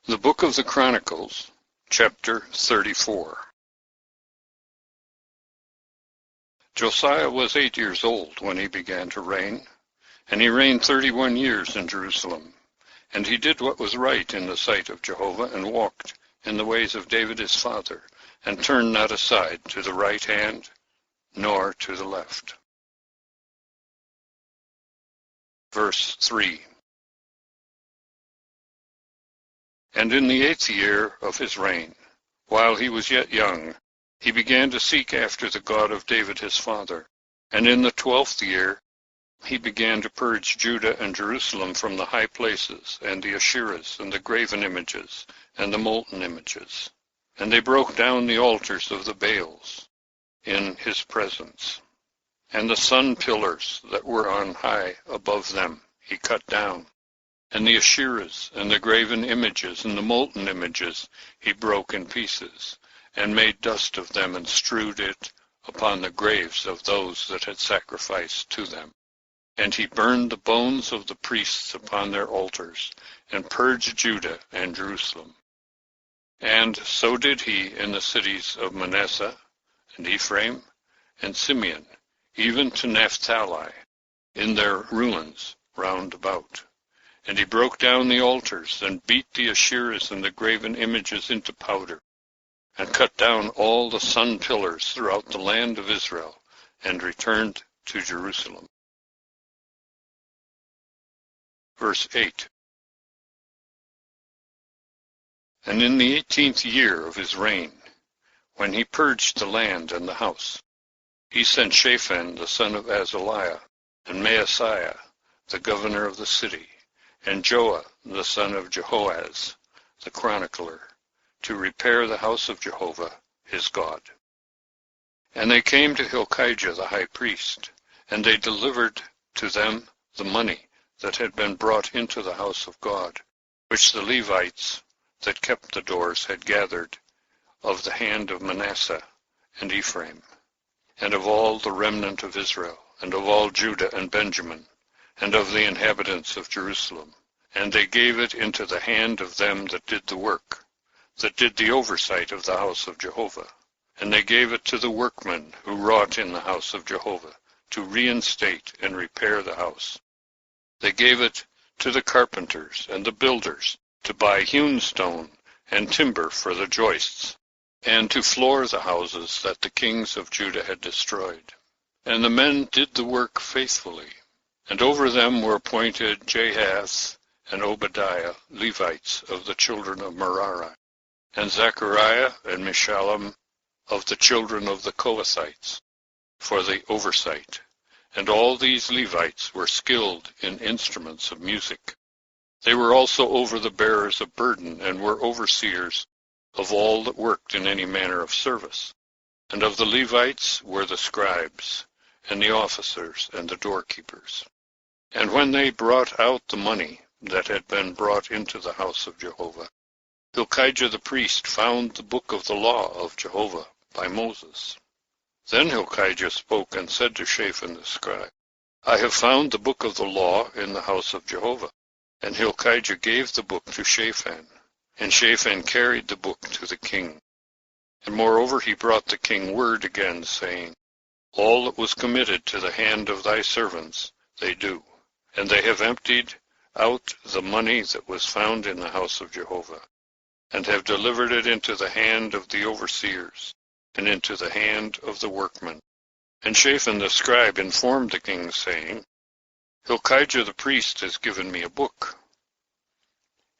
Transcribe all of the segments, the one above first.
The Book of the Chronicles, chapter 34. Josiah was 8 years old when he began to reign, and he reigned 31 years in Jerusalem. And he did what was right in the sight of Jehovah, and walked in the ways of David his father, and turned not aside to the right hand, nor to the left. Verse 3. And in the 8th year of his reign, while he was yet young, he began to seek after the God of David his father. And in the 12th year, he began to purge Judah and Jerusalem from the high places, and the Asherahs, and the graven images, and the molten images. And they broke down the altars of the Baals in his presence. And the sun pillars that were on high above them he cut down. And the Asherahs, and the graven images, and the molten images he broke in pieces, and made dust of them, and strewed it upon the graves of those that had sacrificed to them. And he burned the bones of the priests upon their altars, and purged Judah and Jerusalem. And so did he in the cities of Manasseh, and Ephraim, and Simeon, even to Naphtali, in their ruins round about. And he broke down the altars, and beat the Asherahs and the graven images into powder, and cut down all the sun pillars throughout the land of Israel, and returned to Jerusalem. Verse 8. And in the 18th year of his reign, when he purged the land and the house, he sent Shaphan the son of Azaliah, and Maaseiah the governor of the city, and Joah the son of Jehoaz the chronicler, to repair the house of Jehovah his God. And they came to Hilkiah the high priest, and they delivered to them the money that had been brought into the house of God, which the Levites that kept the doors had gathered of the hand of Manasseh and Ephraim, and of all the remnant of Israel, and of all Judah and Benjamin, and of the inhabitants of Jerusalem. And they gave it into the hand of them that did the work, that did the oversight of the house of Jehovah. And they gave it to the workmen who wrought in the house of Jehovah, to reinstate and repair the house. They gave it to the carpenters and the builders, to buy hewn stone and timber for the joists, and to floor the houses that the kings of Judah had destroyed. And the men did the work faithfully. And over them were appointed Jahath and Obadiah, Levites of the children of Merari, and Zechariah and Meshullam of the children of the Kohathites, for the oversight. And all these Levites were skilled in instruments of music. They were also over the bearers of burden, and were overseers of all that worked in any manner of service. And of the Levites were the scribes, and the officers, and the doorkeepers. And when they brought out the money that had been brought into the house of Jehovah, Hilkiah the priest found the book of the law of Jehovah by Moses. Then Hilkiah spoke and said to Shaphan the scribe, I have found the book of the law in the house of Jehovah. And Hilkiah gave the book to Shaphan, and Shaphan carried the book to the king. And moreover he brought the king word again, saying, All that was committed to the hand of thy servants they do, and they have emptied out the money that was found in the house of Jehovah, and have delivered it into the hand of the overseers, and into the hand of the workmen. And Shaphan the scribe informed the king, saying, Hilkiah the priest has given me a book.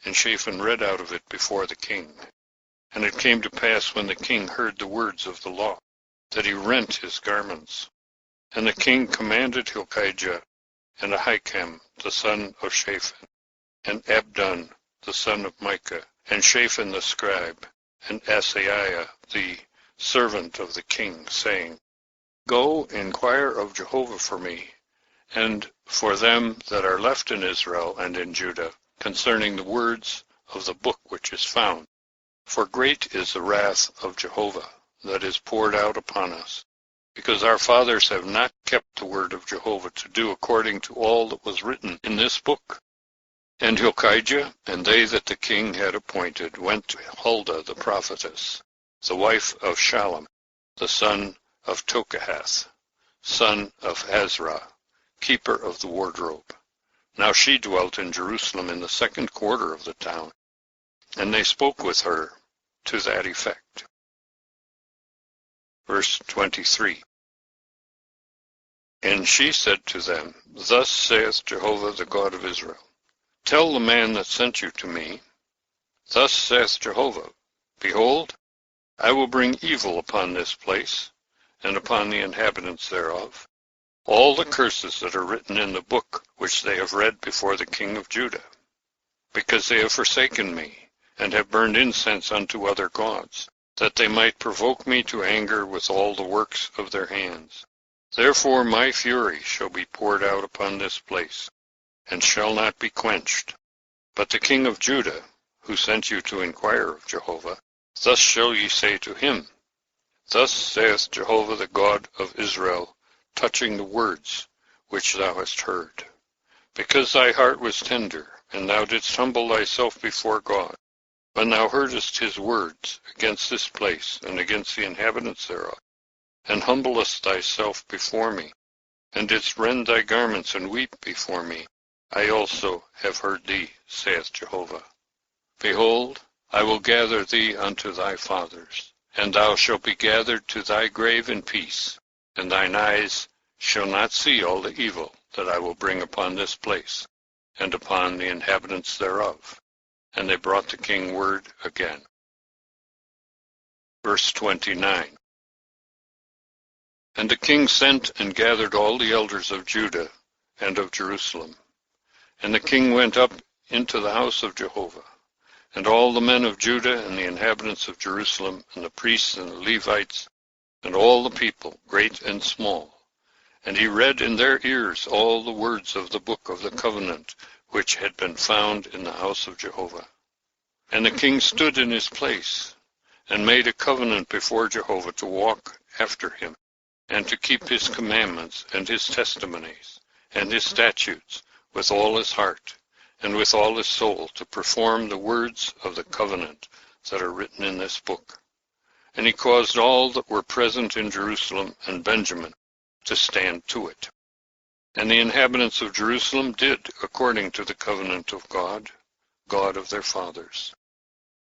And Shaphan read out of it before the king. And it came to pass, when the king heard the words of the law, that he rent his garments. And the king commanded Hilkiah, and Ahikam the son of Shaphan, and Abdon the son of Micah, and Shaphan the scribe, and Asaiah the servant of the king, saying, Go, inquire of Jehovah for me, and for them that are left in Israel and in Judah, concerning the words of the book which is found. For great is the wrath of Jehovah that is poured out upon us, because our fathers have not kept the word of Jehovah to do according to all that was written in this book. And Hilkiah and they that the king had appointed went to Huldah the prophetess, the wife of Shallum, the son of Tokahath, son of Hazrah, keeper of the wardrobe. Now she dwelt in Jerusalem in the second quarter of the town, and they spoke with her to that effect. Verse 23. And she said to them, Thus saith Jehovah the God of Israel, Tell the man that sent you to me, Thus saith Jehovah, Behold, I will bring evil upon this place, and upon the inhabitants thereof, all the curses that are written in the book which they have read before the king of Judah, because they have forsaken me, and have burned incense unto other gods, that they might provoke me to anger with all the works of their hands. Therefore my fury shall be poured out upon this place, and shall not be quenched. But the king of Judah, who sent you to inquire of Jehovah, thus shall ye say to him, Thus saith Jehovah the God of Israel, touching the words which thou hast heard. Because thy heart was tender, and thou didst humble thyself before God, when thou heardest his words against this place and against the inhabitants thereof, and humblest thyself before me, and didst rend thy garments and weep before me, I also have heard thee, saith Jehovah. Behold, I will gather thee unto thy fathers, and thou shalt be gathered to thy grave in peace, and thine eyes shall not see all the evil that I will bring upon this place, and upon the inhabitants thereof. And they brought the king word again. Verse 29. And the king sent and gathered all the elders of Judah and of Jerusalem. And the king went up into the house of Jehovah, and all the men of Judah and the inhabitants of Jerusalem, and the priests and the Levites, and all the people, great and small. And he read in their ears all the words of the book of the covenant, which had been found in the house of Jehovah. And the king stood in his place, and made a covenant before Jehovah to walk after him, and to keep his commandments and his testimonies and his statutes with all his heart and with all his soul, to perform the words of the covenant that are written in this book. And he caused all that were present in Jerusalem and Benjamin to stand to it. And the inhabitants of Jerusalem did according to the covenant of God, God of their fathers.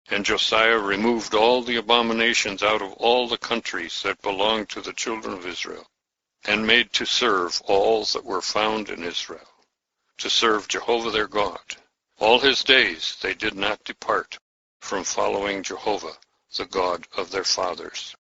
And Josiah removed all the abominations out of all the countries that belonged to the children of Israel, and made to serve all that were found in Israel, to serve Jehovah their God. All his days they did not depart from following Jehovah, the God of their fathers.